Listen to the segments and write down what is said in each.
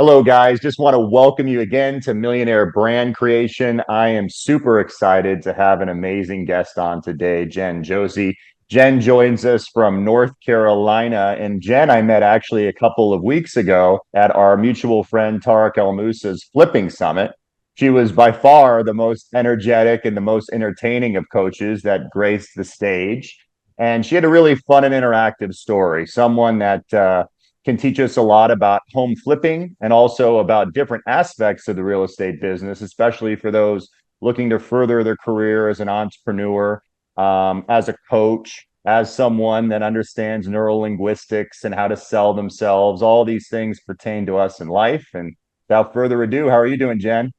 Hello, guys. Just want to welcome you again to Millionaire Brand Creation. I am super excited to have an amazing guest on today, Josey. Jen joins us from North Carolina. And Jen, I met actually a couple of weeks ago at our mutual friend Tarek El Moussa's Flipping Summit. She was by far the most energetic and the most entertaining of coaches that graced the stage. And she had a really fun and interactive story, someone that can teach us a lot about home flipping and also about different aspects of the real estate business, especially for those looking to further their career as an entrepreneur, as a coach, as someone that understands neurolinguistics and how to sell themselves. All these things pertain to us in life. And without further ado, how are you doing, Jen?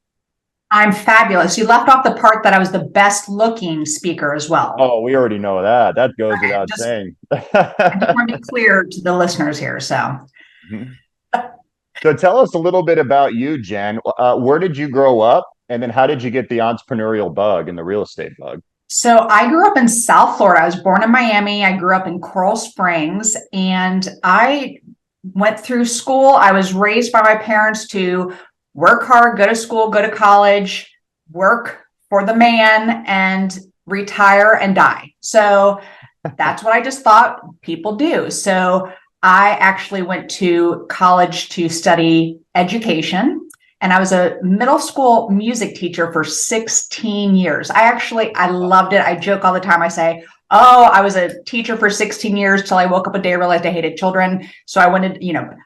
I'm fabulous. You left off the part that I was the best looking speaker as well. Oh, we already know that. That goes Okay, without saying. I just want to be clear to the listeners here. So tell us a little bit about you, Jen. Where did you grow up? And then how did you get the entrepreneurial bug and the real estate bug? So I grew up in South Florida. I was born in Miami. I grew up in Coral Springs, and I went through school. I was raised by my parents to work hard, go to school, go to college, work for the man, and retire and die. So that's what I just thought people do. So I actually went to college to study education, and I was a middle school music teacher for 16 years. I loved it. I joke all the time. I say, oh, I was a teacher for 16 years till I woke up a day and realized I hated children. So I wanted,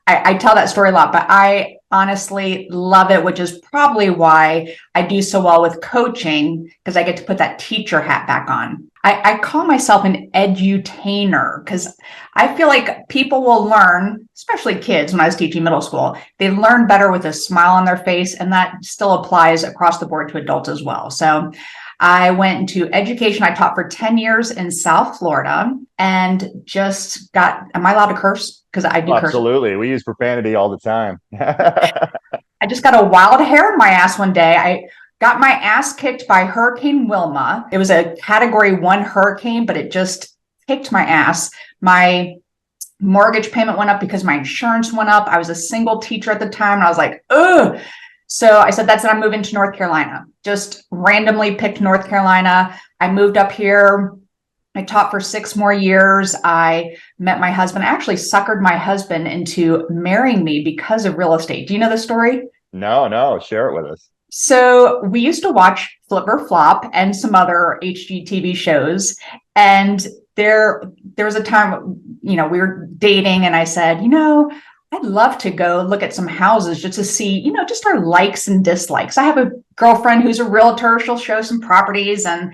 I tell that story a lot, but I honestly love it, which is probably why I do so well with coaching, because I get to put that teacher hat back on. I call myself an edutainer because I feel like people will learn, especially kids. When I was teaching middle school, they learn better with a smile on their face, and that still applies across the board to adults as well. So I went into education. I taught for 10 years in South Florida and just am I allowed to curse? Because I do curse. Absolutely. We use profanity all the time. I just got a wild hair in my ass one day. I got my ass kicked by Hurricane Wilma. It was a Category 1 hurricane, but it just kicked my ass. My mortgage payment went up because my insurance went up. I was a single teacher at the time, and I was like, ugh. So I said, that's it. I'm moving to North Carolina. Just randomly picked North Carolina. I moved up here. I taught for 6 more years. I met my husband. I actually suckered my husband into marrying me because of real estate. Do you know the story? No, share it with us. So we used to watch Flip or Flop and some other HGTV shows. And there was a time, we were dating, and I said, I'd love to go look at some houses just to see, just our likes and dislikes. I have a girlfriend who's a realtor. She'll show some properties, and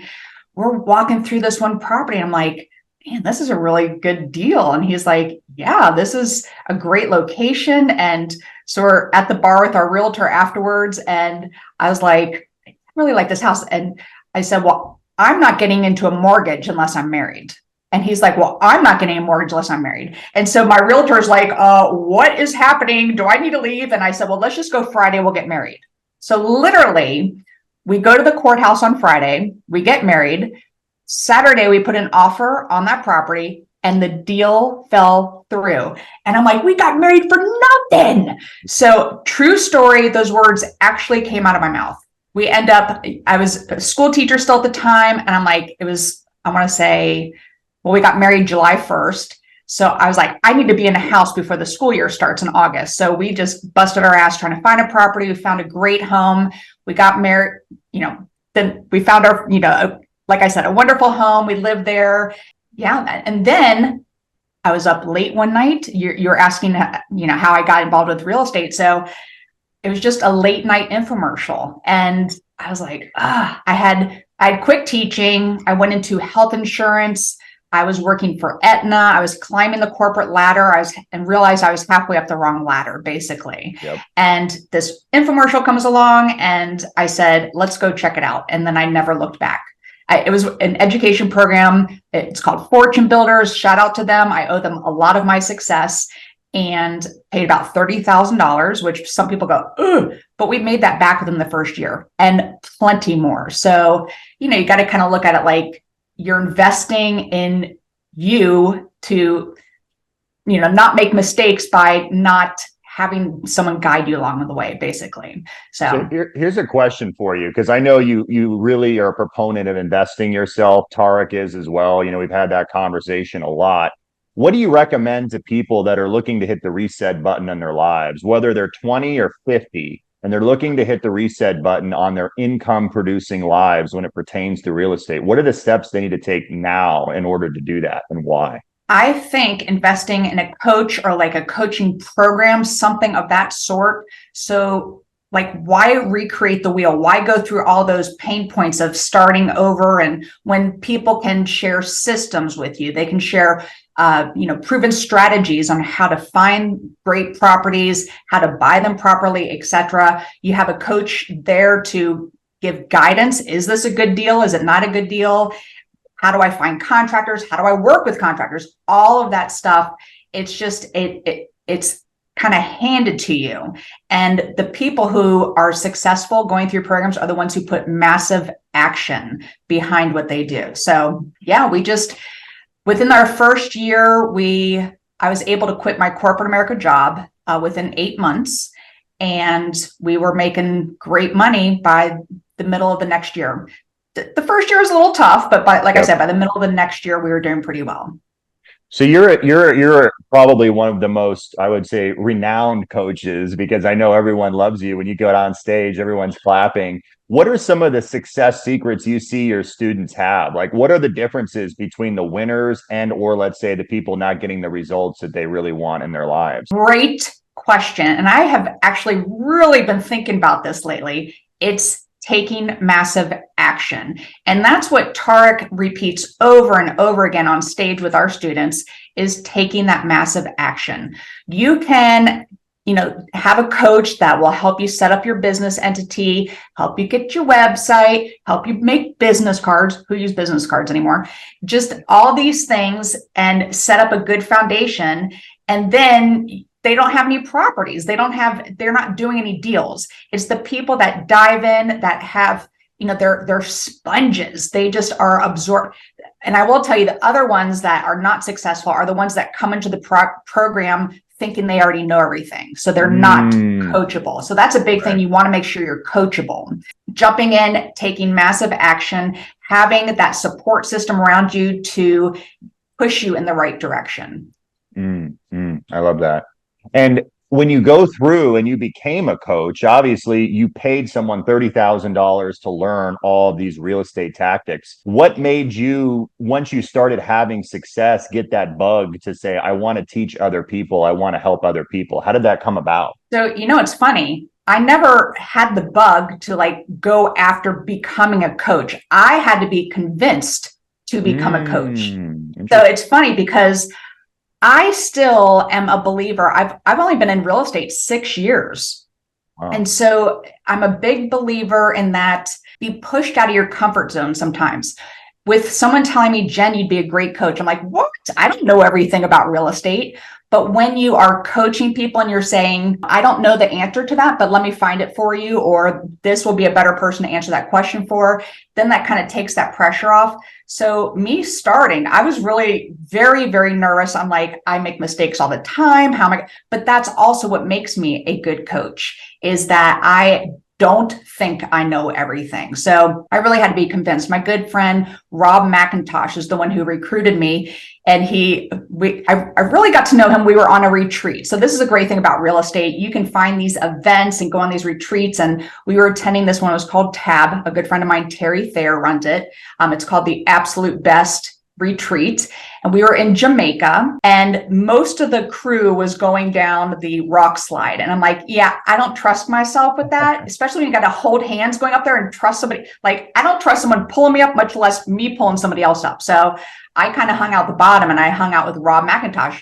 we're walking through this one property. I'm like, man, this is a really good deal. And he's like, yeah, this is a great location. And so we're at the bar with our realtor afterwards. And I was like, I really like this house. And I said, well, I'm not getting into a mortgage unless I'm married. And he's like, well, I'm not getting a mortgage unless I'm married. And so my realtor is like, what is happening? Do I need to leave? And I said, well, let's just go Friday. We'll get married. So literally, we go to the courthouse on Friday. We get married. Saturday, we put an offer on that property, and the deal fell through. And I'm like, we got married for nothing. So true story, those words actually came out of my mouth. I was a school teacher still at the time. And I'm like, I want to say, well, we got married July 1st. So I was like, I need to be in a house before the school year starts in August. So we just busted our ass trying to find a property. We found a great home. We got married, then we found our, like I said, a wonderful home. We lived there. Yeah. And then I was up late one night. You're asking, how I got involved with real estate. So it was just a late night infomercial. And I was like, I had quit teaching. I went into health insurance. I was working for Aetna. I was climbing the corporate ladder. And realized I was halfway up the wrong ladder, basically. Yep. And this infomercial comes along, and I said, let's go check it out. And then I never looked back. It was an education program. It's called Fortune Builders. Shout out to them. I owe them a lot of my success, and paid about $30,000, which some people go, ugh, but we made that back within the first year and plenty more. So, you got to kind of look at it like you're investing in you to, not make mistakes by not having someone guide you along the way, basically. So So here's a question for you, because I know you really are a proponent of investing yourself. Tarek is as well. We've had that conversation a lot. What do you recommend to people that are looking to hit the reset button in their lives, whether they're 20 or 50, and they're looking to hit the reset button on their income producing lives when it pertains to real estate? What are the steps they need to take now in order to do that, and why? I think investing in a coach or like a coaching program, something of that sort. So like, why recreate the wheel? Why go through all those pain points of starting over? And when people can share systems with you, they can share proven strategies on how to find great properties, how to buy them properly, etc. You have a coach there to give guidance. Is this a good deal? Is it not a good deal? How do I find contractors? How do I work with contractors? All of that stuff. It's just it's kind of handed to you. And the people who are successful going through programs are the ones who put massive action behind what they do. So yeah, we just within our first year, I was able to quit my corporate America job within 8 months, and we were making great money by the middle of the next year. The first year was a little tough, but like I said, by the middle of the next year, we were doing pretty well. So you're probably one of the most, I would say, renowned coaches, because I know everyone loves you. When you go on stage, everyone's clapping. What are some of the success secrets you see your students have? Like, what are the differences between the winners and, or let's say, the people not getting the results that they really want in their lives? Great question. And I have actually really been thinking about this lately. It's taking massive action. And that's what Tarek repeats over and over again on stage with our students, is taking that massive action. You can, have a coach that will help you set up your business entity, help you get your website, help you make business cards. Who use business cards anymore? Just all these things, and set up a good foundation. And then they don't have any properties. They're not doing any deals. It's the people that dive in, that have, they're sponges. They just are absorbed. And I will tell you, the other ones that are not successful are the ones that come into the program thinking they already know everything. So they're not coachable. So that's a big thing. You want to make sure you're coachable. Jumping in, taking massive action, having that support system around you to push you in the right direction. I love that. And when you go through and you became a coach, obviously you paid someone $30,000 to learn all of these real estate tactics. What made you, once you started having success, get that bug to say, I want to teach other people, I want to help other people? How did that come about? So, it's funny. I never had the bug to go after becoming a coach. I had to be convinced to become a coach. So it's funny because I still am a believer. I've only been in real estate 6 years. Wow. And so I'm a big believer in that. Be pushed out of your comfort zone sometimes. With someone telling me, Jen, you'd be a great coach, I'm like, what? I don't know everything about real estate. But when you are coaching people and you're saying, I don't know the answer to that, but let me find it for you, or this will be a better person to answer that question for, then that kind of takes that pressure off. So me starting, I was really very, very nervous. I'm like, I make mistakes all the time. How am I? But that's also what makes me a good coach, is that I don't think I know everything. So I really had to be convinced. My good friend, Rob McIntosh, is the one who recruited me. And I really got to know him. We were on a retreat. So this is a great thing about real estate. You can find these events and go on these retreats. And we were attending this one. It was called TAB. A good friend of mine, Terry Thayer, runs it. It's called the Absolute Best Retreat. And we were in Jamaica, and most of the crew was going down the rock slide. And I'm like, yeah, I don't trust myself with that, especially when you got to hold hands going up there and trust somebody. Like, I don't trust someone pulling me up, much less me pulling somebody else up. So I kind of hung out the bottom, and I hung out with Rob McIntosh,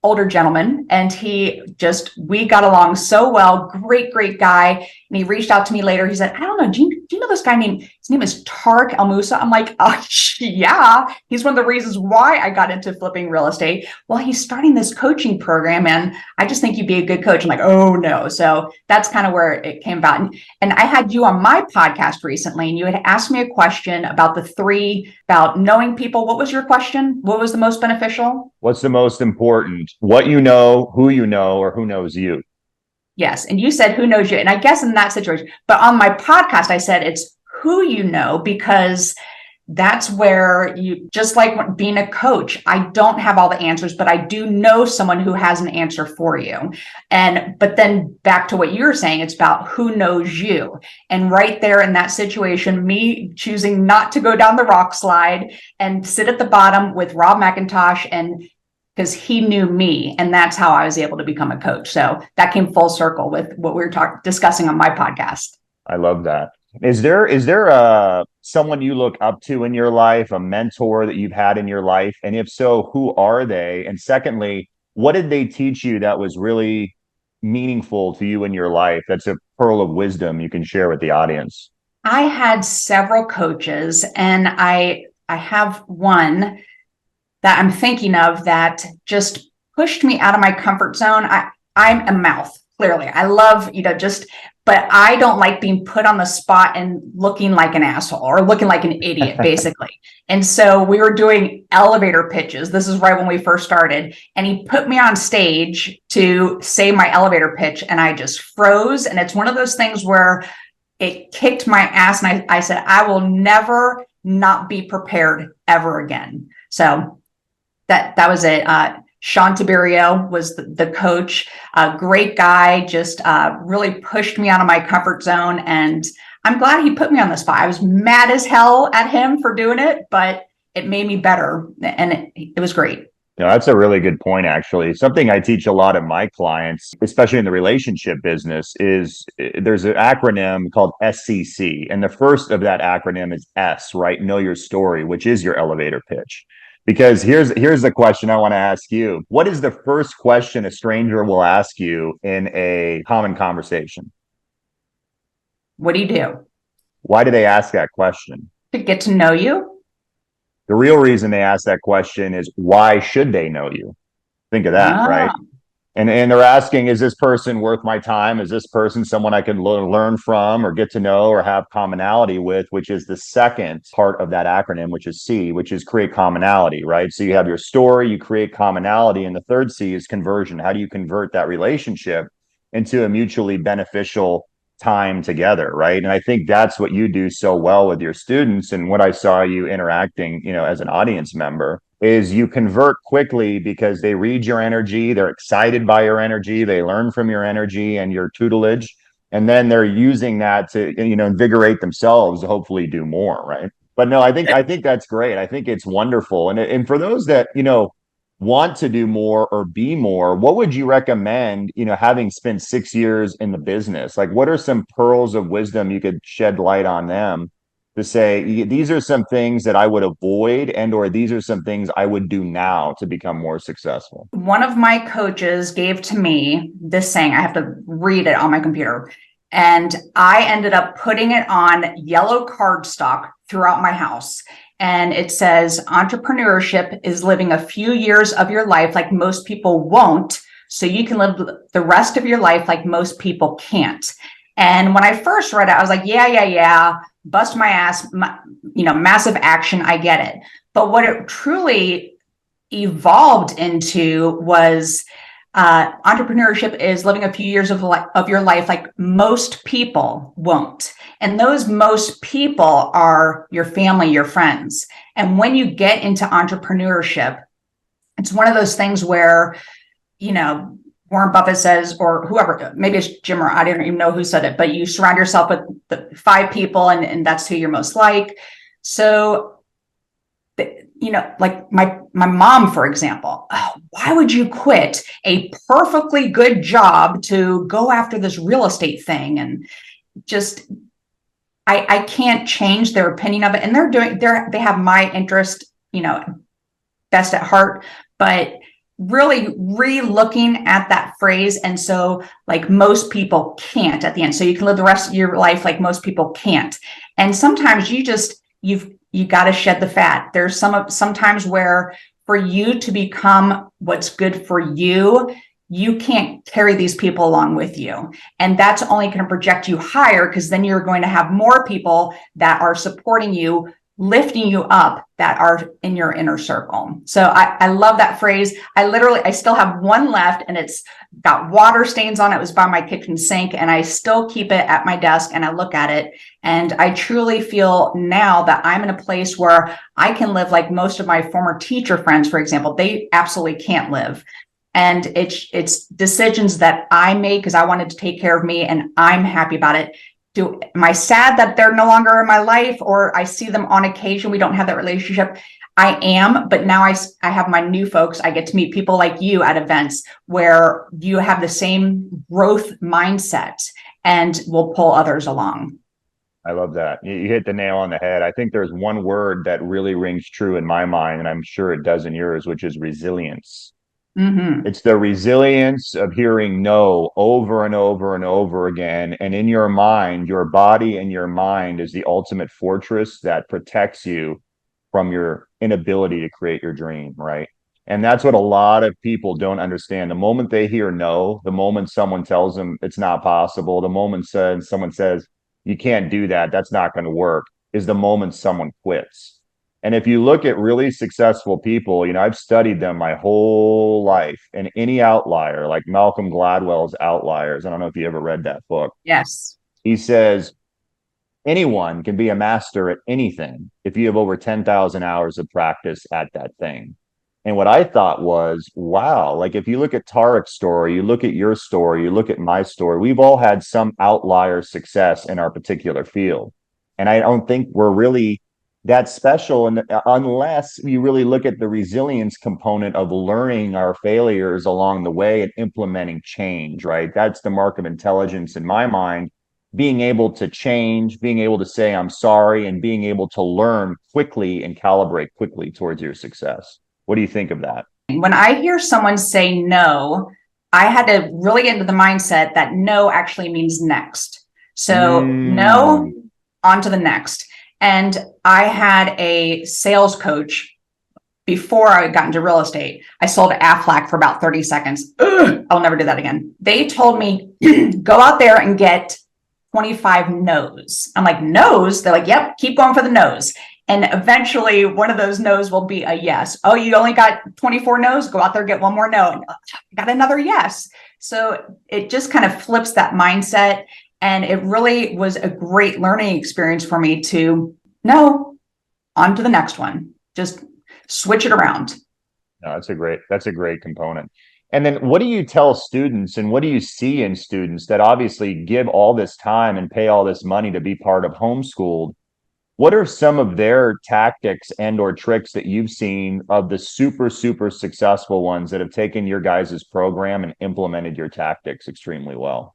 older gentleman, and we got along so well. Great guy. And he reached out to me later. He said, I don't know, do you know this guy his name is Tarek El Moussa? I'm like, oh, yeah. He's one of the reasons why I got into flipping real estate. Well, he's starting this coaching program, and I just think you'd be a good coach. I'm like, oh no. So that's kind of where it came about. And I had you on my podcast recently, and you had asked me a question about about knowing people. What was your question? What was the most beneficial? What's the most important? What you know, who you know, or who knows you? Yes. And you said, who knows you? And I guess in that situation, but on my podcast, I said, it's who you know, because that's where you, just like being a coach, I don't have all the answers, but I do know someone who has an answer for you. But then back to what you were saying, it's about who knows you. And right there in that situation, me choosing not to go down the rock slide and sit at the bottom with Rob McIntosh, and because he knew me, and that's how I was able to become a coach. So that came full circle with what we were discussing on my podcast. I love that. Is there someone you look up to in your life, a mentor that you've had in your life? And if so, who are they? And secondly, what did they teach you that was really meaningful to you in your life? That's a pearl of wisdom you can share with the audience. I had several coaches, and I have one that I'm thinking of that just pushed me out of my comfort zone. I'm a mouth, clearly. I love, but I don't like being put on the spot and looking like an asshole or looking like an idiot, basically. And so we were doing elevator pitches. This is right when we first started. And he put me on stage to say my elevator pitch, and I just froze. And it's one of those things where it kicked my ass. And I said, I will never not be prepared ever again. So that was it. Sean Tiberio was the coach, a great guy, just really pushed me out of my comfort zone. And I'm glad he put me on the spot. I was mad as hell at him for doing it, but it made me better. And it was great. That's a really good point, actually. Something I teach a lot of my clients, especially in the relationship business, is there's an acronym called SCC. And the first of that acronym is S, right? Know your story, which is your elevator pitch. Because here's the question I want to ask you. What is the first question a stranger will ask you in a common conversation? What do you do Why do they ask that question? to get to know you? The real reason they ask that question is why should they know you? Think of that, right? Ah, And they're asking, is this person worth my time? Is this person someone I can learn from or get to know or have commonality with, which is the second part of that acronym, which is C, which is create commonality, right? So you have your story, you create commonality, and the third C is conversion. How do you convert that relationship into a mutually beneficial time together, right? And I think that's what you do so well with your students, and what I saw you interacting, as an audience member, is you convert quickly because they read your energy, they're excited by your energy, they learn from your energy and your tutelage, and then they're using that to invigorate themselves to hopefully do more, right? But no, I think that's great. I think it's wonderful. And for those that want to do more or be more, what would you recommend, having spent 6 years in the business? Like, what are some pearls of wisdom you could shed light on them to say, these are some things that I would avoid, or these are some things I would do now to become more successful? one of my coaches gave to me this saying. I have to read it on my computer. And I ended up putting it on yellow cardstock throughout my house. And it says, entrepreneurship is living a few years of your life like most people won't, so you can live the rest of your life like most people can't. And when I first read it, I was like, yeah, bust my ass, massive action. I get it. But what it truly evolved into was entrepreneurship is living a few years of your life like most people won't. And those most people are your family, your friends. And when you get into entrepreneurship, it's one of those things where, Warren Buffett says, or whoever, maybe it's Jim, or I don't even know who said it, but you surround yourself with the 5 people, and that's who you're most like. So, like my mom, for example, why would you quit a perfectly good job to go after this real estate thing? And just, I can't change their opinion of it. And they have my interest, best at heart, but really re-looking at that phrase. And so, like, most people can't at the end. So you can live the rest of your life like most people can't. And sometimes you got to shed the fat. There's sometimes where for you to become what's good for you, you can't carry these people along with you. And that's only going to project you higher, because then you're going to have more people that are supporting you lifting you up that are in your inner circle. So I love that phrase. I still have one left, and it's got water stains on it. It was by my kitchen sink, and I still keep it at my desk and I look at it. And I truly feel now that I'm in a place where I can live like most of my former teacher friends, for example. They absolutely can't live. And it's decisions that I made because I wanted to take care of me, and I'm happy about it. Am I sad that they're no longer in my life, or I see them on occasion? We don't have that relationship. I am, but now I have my new folks. I get to meet people like you at events where you have the same growth mindset and will pull others along. I love that. You hit the nail on the head. I think there's one word that really rings true in my mind, and I'm sure it does in yours, which is resilience. Mm-hmm. It's the resilience of hearing no over and over and over again. And in your mind, your body and your mind is the ultimate fortress that protects you from your inability to create your dream, right? And that's what a lot of people don't understand. The moment they hear no, the moment someone tells them it's not possible, the moment someone says, you can't do that, that's not going to work, is the moment someone quits. And if you look at really successful people, I've studied them my whole life, and any outlier, like Malcolm Gladwell's Outliers, I don't know if you ever read that book. Yes. He says, anyone can be a master at anything if you have over 10,000 hours of practice at that thing. And what I thought was, wow, like if you look at Tarek's story, you look at your story, you look at my story, we've all had some outlier success in our particular field. And I don't think we're really that special, and unless you really look at the resilience component of learning our failures along the way and implementing change, right? That's the mark of intelligence in my mind. Being able to change, being able to say I'm sorry, and being able to learn quickly and calibrate quickly towards your success. What do you think of that? When I hear someone say no, I had to really get into the mindset that no actually means next. So no, on to the next. And I had a sales coach before I got into real estate. I sold Aflac for about 30 seconds. Ugh, I'll never do that again. They told me, go out there and get 25 no's. I'm like, no's? They're like, yep, keep going for the no's. And eventually one of those no's will be a yes. Oh, you only got 24 no's? Go out there, get one more no. And got another yes. So it just kind of flips that mindset. And it really was a great learning experience for me to know on to the next one. Just switch it around. No, that's a great component. And then what do you tell students, and what do you see in students that obviously give all this time and pay all this money to be part of HomeSchooled? What are some of their tactics and or tricks that you've seen of the super, super successful ones that have taken your guys' program and implemented your tactics extremely well?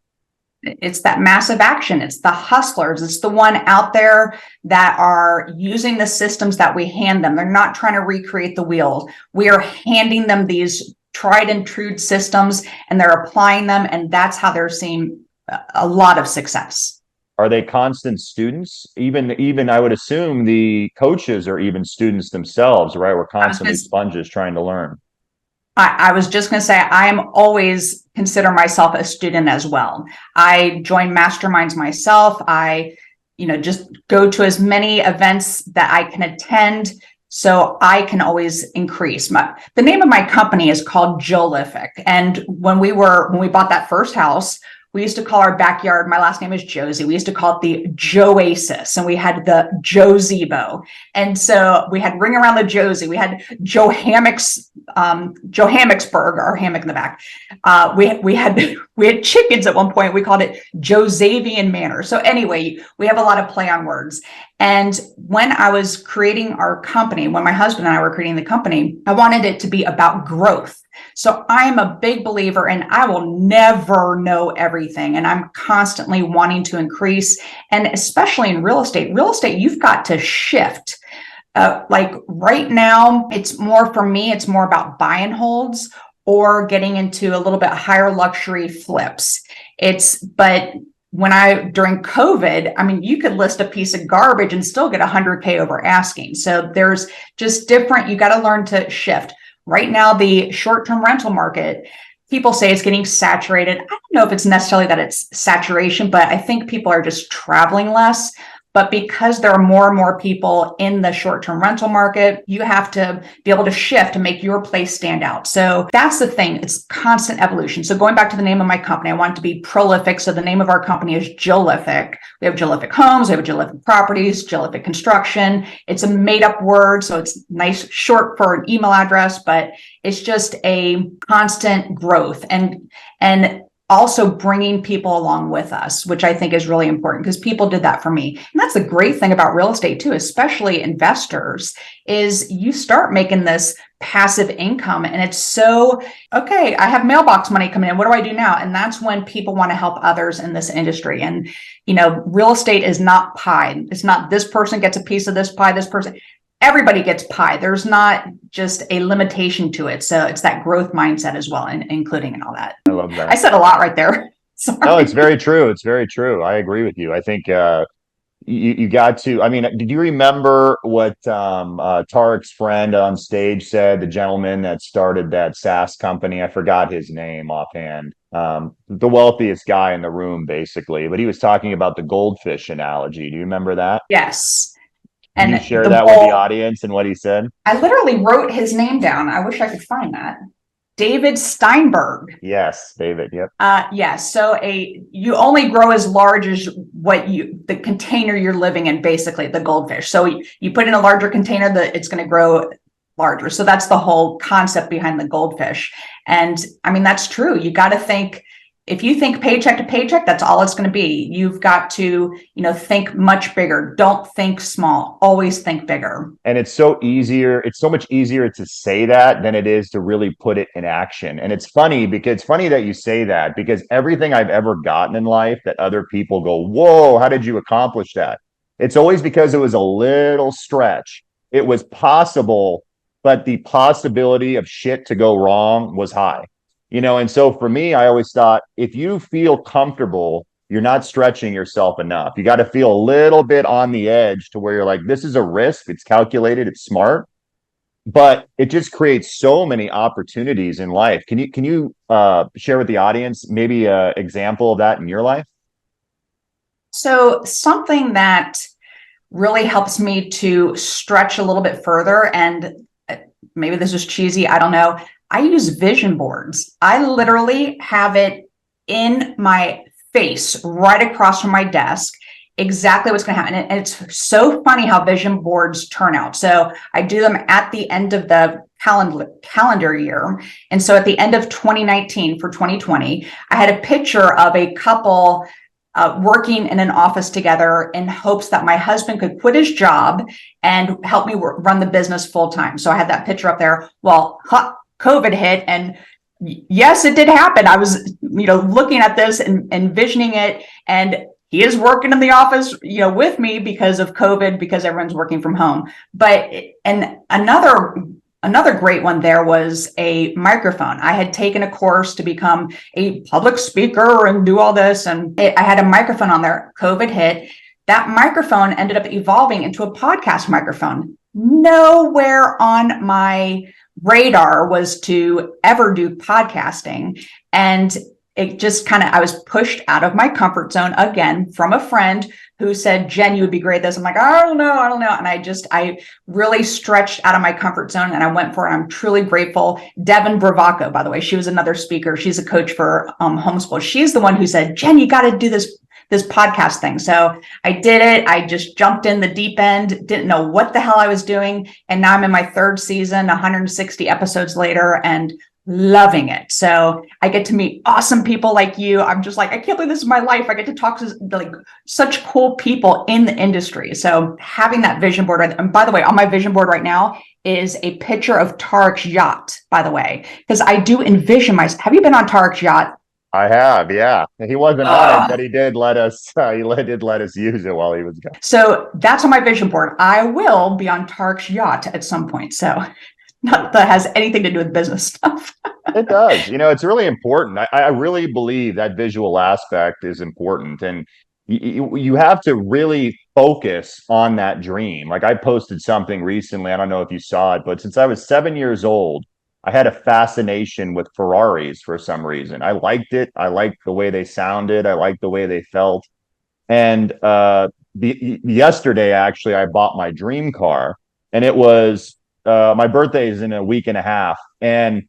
It's that massive action. It's the hustlers. It's the one out there that are using the systems that we hand them. They're not trying to recreate the wheel. We are handing them these tried and true systems, and they're applying them. And that's how they're seeing a lot of success. Are they constant students? Even I would assume the coaches are even students themselves, right? We're constantly sponges trying to learn. I was just going to say, I'm always consider myself a student as well. I join masterminds myself. I, just go to as many events that I can attend so I can always increase. The name of my company is called Jolific. And when we bought that first house, we used to call our backyard, my last name is Josey. We used to call it the Joasis, and we had the Josebo. And so we had Ring Around the Josey. We had Joe Hammocksburg, our hammock in the back. We had chickens at one point. We called it Josevian Manor. So anyway, we have a lot of play on words. And when I was creating our company, when my husband and I were creating the company, I wanted it to be about growth. So I'm a big believer in I will never know everything. And I'm constantly wanting to increase. And especially in real estate, you've got to shift. Like right now, it's more for me, it's more about buy and holds or getting into a little bit higher luxury flips. But during COVID, I mean, you could list a piece of garbage and still get 100K over asking. So there's just different, you got to learn to shift. Right now, the short-term rental market, people say it's getting saturated. I don't know if it's necessarily that it's saturation, but I think people are just traveling less. But because there are more and more people in the short-term rental market, you have to be able to shift and make your place stand out. So that's the thing. It's constant evolution. So going back to the name of my company, I want it to be prolific. So the name of our company is Jolific. We have Jolific Homes, we have Jolific Properties, Jolific Construction. It's a made-up word, so it's nice short for an email address, but it's just a constant growth and also bringing people along with us, which I think is really important because people did that for me. And that's the great thing about real estate too, especially investors, is you start making this passive income and it's so, okay, I have mailbox money coming in. What do I do now? And that's when people want to help others in this industry. And, real estate is not pie. It's not this person gets a piece of this pie, this person. Everybody gets pie. There's not just a limitation to it. So it's that growth mindset as well, and including and all that. I love that. I said a lot right there. Sorry. No, it's very true. It's very true. I agree with you. I think you got to. I mean, did you remember what Tarek's friend on stage said? The gentleman that started that SaaS company. I forgot his name offhand. The wealthiest guy in the room, basically. But he was talking about the goldfish analogy. Do you remember that? Yes. Can you share that with the audience and what he said? I literally wrote his name down. I wish I could find that. David Steinberg. Yes, David. Yep. Yes. So you only grow as large as the container you're living in, basically the goldfish. So you put in a larger container, it's going to grow larger. So that's the whole concept behind the goldfish. And I mean, that's true. You got to think, if you think paycheck to paycheck, that's all it's going to be. You've got to, think much bigger. Don't think small. Always think bigger. And it's so much easier to say that than it is to really put it in action. And it's funny that you say that, because everything I've ever gotten in life that other people go, whoa, how did you accomplish that? It's always because it was a little stretch. It was possible, but the possibility of shit to go wrong was high. And so for me, I always thought, if you feel comfortable, you're not stretching yourself enough. You got to feel a little bit on the edge to where you're like, this is a risk. It's calculated. It's smart, but it just creates so many opportunities in life. Can you share with the audience maybe an example of that in your life? So something that really helps me to stretch a little bit further, and maybe this is cheesy, I don't know. I use vision boards. I literally have it in my face right across from my desk, exactly what's going to happen. And it's so funny how vision boards turn out. So I do them at the end of the calendar year. And so at the end of 2019 for 2020, I had a picture of a couple working in an office together in hopes that my husband could quit his job and help me run the business full time. So I had that picture up there. Well, COVID hit, and yes, it did happen. I was, looking at this and envisioning it, and he is working in the office, with me because of COVID, because everyone's working from home. But, and another great one there was a microphone. I had taken a course to become a public speaker and do all this, and I had a microphone on there. COVID hit. That microphone ended up evolving into a podcast microphone. Nowhere on my radar was to ever do podcasting. And it just I was pushed out of my comfort zone again from a friend who said, Jen, you would be great at this. I'm like, I don't know. And I really stretched out of my comfort zone and I went for it. I'm truly grateful. Devin Bravaco, by the way, she was another speaker. She's a coach for HomeSchooled. She's the one who said, Jen, you got to do this podcast thing. So I did it. I just jumped in the deep end, didn't know what the hell I was doing. And now I'm in my third season, 160 episodes later, and loving it. So I get to meet awesome people like you. I'm just like, I can't believe this is my life. I get to talk to like such cool people in the industry. So having that vision board, and by the way, on my vision board right now is a picture of Tarek's yacht, by the way, because I do envision myself. Have you been on Tarek's yacht? I have, yeah. He wasn't on it, but he did let us. Did let us use it while he was gone. So that's on my vision board. I will be on Tarek's yacht at some point. So not that has anything to do with business stuff. It does. It's really important. I really believe that visual aspect is important, and you have to really focus on that dream. Like I posted something recently. I don't know if you saw it, but since I was 7 years old, I had a fascination with Ferraris for some reason. I liked it. I liked the way they sounded. I liked the way they felt. And yesterday, actually, I bought my dream car, and it was my birthday is in a week and a half. And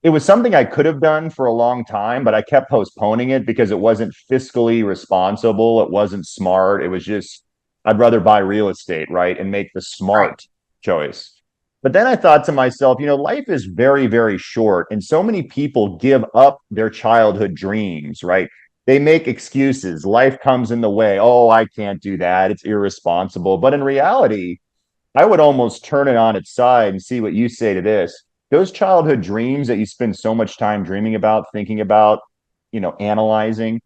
it was something I could have done for a long time, but I kept postponing it because it wasn't fiscally responsible. It wasn't smart. It was just, I'd rather buy real estate, right? And make the Right. smart choice. But then I thought to myself, life is very, very short. And so many people give up their childhood dreams, right? They make excuses. Life comes in the way. Oh, I can't do that. It's irresponsible. But in reality, I would almost turn it on its side and see what you say to this. Those childhood dreams that you spend so much time dreaming about, thinking about, analyzing,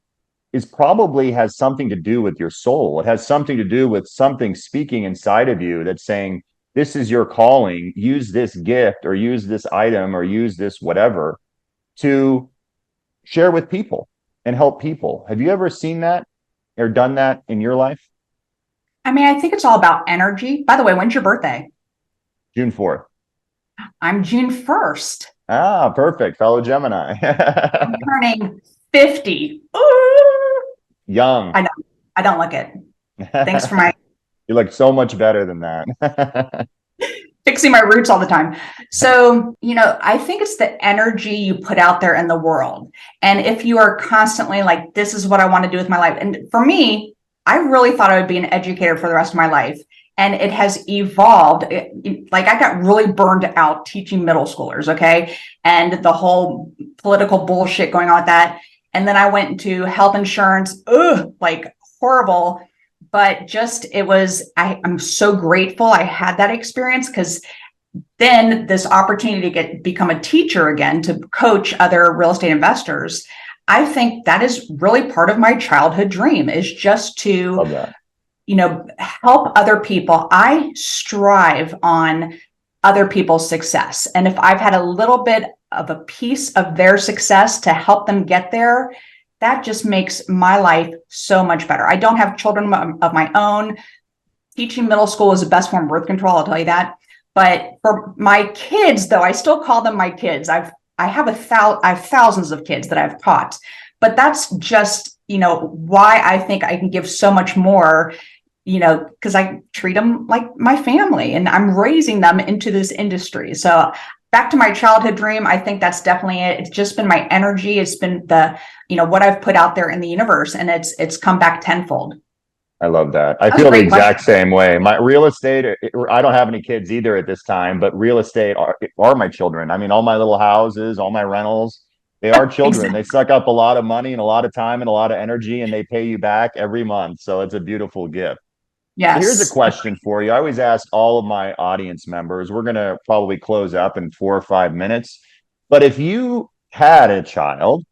is probably has something to do with your soul. It has something to do with something speaking inside of you that's saying, this is your calling. Use this gift or use this item or use this whatever to share with people and help people. Have you ever seen that or done that in your life? I mean, I think it's all about energy. By the way, when's your birthday? June 4th. I'm June 1st. Ah, perfect. Fellow Gemini. I'm turning 50. Ooh. Young. I know. I don't look it. Thanks for my You look so much better than that. fixing my roots all the time. So, I think it's the energy you put out there in the world. And if you are constantly like, this is what I want to do with my life. And for me, I really thought I would be an educator for the rest of my life. And it has evolved. Like I got really burned out teaching middle schoolers, okay? And the whole political bullshit going on with that. And then I went into health insurance, like horrible. But just I'm so grateful I had that experience, because then this opportunity to become a teacher again, to coach other real estate investors. I think that is really part of my childhood dream, is just to Love that. help other people. I strive on other people's success. And if I've had a little bit of a piece of their success to help them get there, that just makes my life so much better. I don't have children of my own. Teaching middle school is the best form of birth control, I'll tell you that. But for my kids, though, I still call them my kids. I have thousands of kids that I've taught, but that's just, why I think I can give so much more, because I treat them like my family and I'm raising them into this industry. So back to my childhood dream, I think that's definitely it. It's just been my energy. It's been the, what I've put out there in the universe, and it's come back tenfold. I love that. I That's a feel the great exact question. same way. My real estate, I don't have any kids either at this time, but real estate are my children. I mean, all my little houses, all my rentals, they are children. Exactly. They suck up a lot of money and a lot of time and a lot of energy, and they pay you back every month. So it's a beautiful gift. So here's a Yes. question for you. I always ask all of my audience members, we're going to probably close up in 4 or 5 minutes. But if you had a child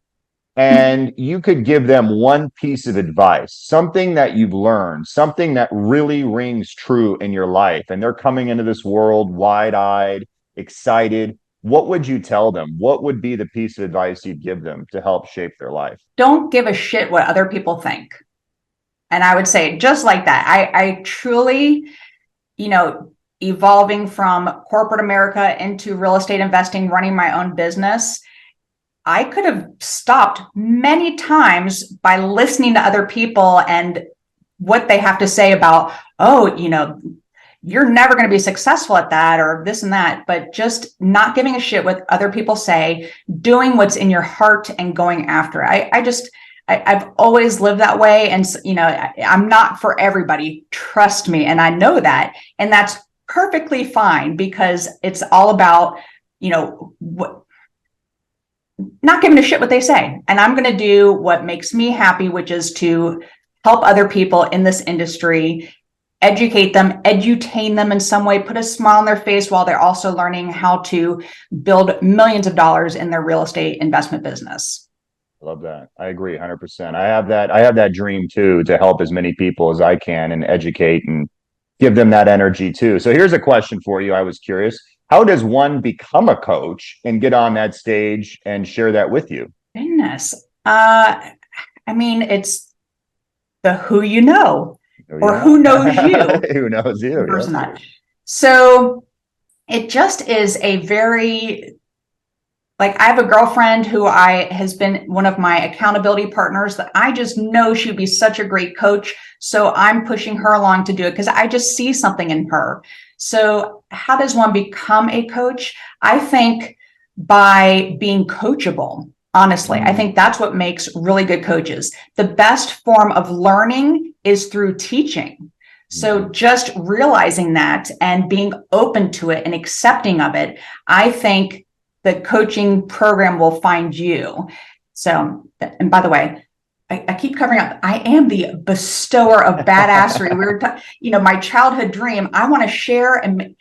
and you could give them one piece of advice, something that you've learned, something that really rings true in your life, and they're coming into this world wide-eyed, excited, what would you tell them? What would be the piece of advice you'd give them to help shape their life? Don't give a shit what other people think. And I would say just like that. I truly, evolving from corporate America into real estate investing, running my own business, I could have stopped many times by listening to other people and what they have to say about, oh, you're never going to be successful at that or this and that, but just not giving a shit what other people say, doing what's in your heart and going after it. I've always lived that way. And, I'm not for everybody, trust me. And I know that, and that's perfectly fine, because it's all about, not giving a shit what they say. And I'm going to do what makes me happy, which is to help other people in this industry, educate them, edutain them in some way, put a smile on their face while they're also learning how to build millions of dollars in their real estate investment business. I love that. I agree 100%. I have that dream too, to help as many people as I can and educate and give them that energy too. So here's a question for you. I was curious. How does one become a coach and get on that stage and share that with you? Goodness. I mean, it's the who you know, Oh, or yeah. who knows you, Who knows you? the Yeah. person that. So it just is a very Like I have a girlfriend who has been one of my accountability partners that I just know she'd be such a great coach. So I'm pushing her along to do it because I just see something in her. So how does one become a coach? I think by being coachable. Honestly, I think that's what makes really good coaches. The best form of learning is through teaching. So just realizing that and being open to it and accepting of it, I think the coaching program will find you. So, and by the way, I keep covering up. I am the bestower of badassery. We were, my childhood dream. I want to share and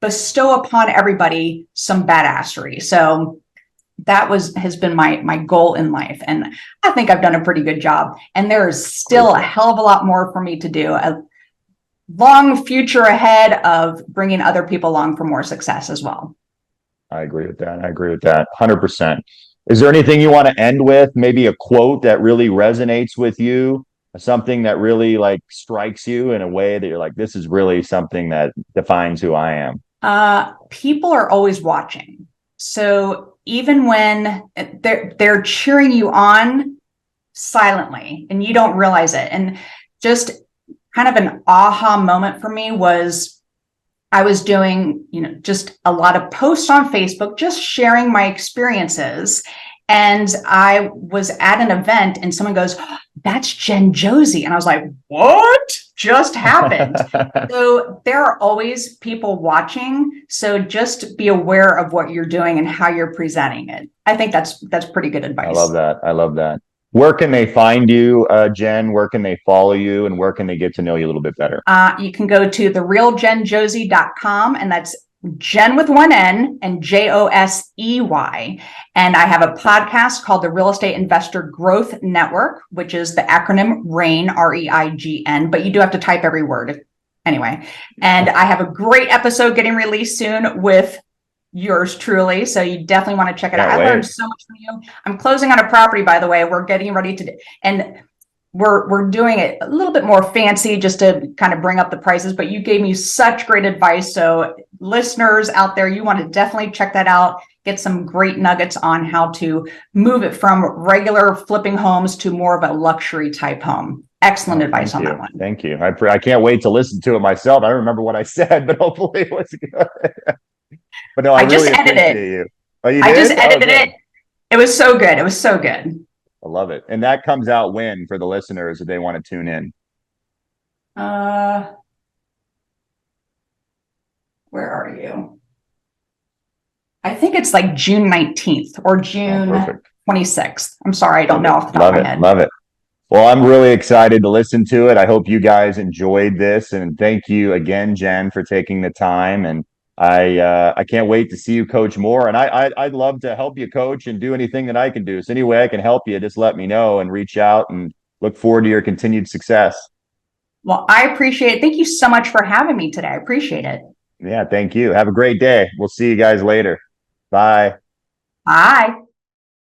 bestow upon everybody some badassery. So that has been my goal in life, and I think I've done a pretty good job. And there is still a hell of a lot more for me to do. A long future ahead of bringing other people along for more success as well. I agree with that. 100%. Is there anything you want to end with? Maybe a quote that really resonates with you, something that really like strikes you in a way that you're like, this is really something that defines who I am. People are always watching. So even when they're cheering you on silently and you don't realize it. And just kind of an aha moment for me was I was doing, just a lot of posts on Facebook, just sharing my experiences. And I was at an event and someone goes, oh, that's Jen Josey. And I was like, what just happened? So there are always people watching. So just be aware of what you're doing and how you're presenting it. I think that's pretty good advice. I love that. Where can they find you, Jen? Where can they follow you, and where can they get to know you a little bit better? You can go to therealjenjosey.com, and that's Jen with one N and Josey. And I have a podcast called the Real Estate Investor Growth Network, which is the acronym REIGN, REIGN, but you do have to type every word anyway. And I have a great episode getting released soon with yours truly. So you definitely want to check it out. I learned so much from you. I'm closing on a property, by the way. We're getting ready to, and we're doing it a little bit more fancy just to kind of bring up the prices, but you gave me such great advice. So listeners out there, you want to definitely check that out. Get some great nuggets on how to move it from regular flipping homes to more of a luxury type home. Excellent advice on that one. Thank you. I can't wait to listen to it myself. I don't remember what I said, but hopefully it was good. But no, I really just edited you. Oh, you I did? just edited it. It was so good. It was so good. I love it. And that comes out when for the listeners if they want to tune in? Where are you? I think it's like June 19th or June 26th. I'm sorry, I don't know off the top of my head. Love it. Well, I'm really excited to listen to it. I hope you guys enjoyed this. And thank you again, Jen, for taking the time. And I can't wait to see you coach more. And I'd love to help you coach and do anything that I can do. So any way I can help you, just let me know and reach out, and look forward to your continued success. Well, I appreciate it. Thank you so much for having me today. I appreciate it. Yeah, thank you. Have a great day. We'll see you guys later. Bye. Bye.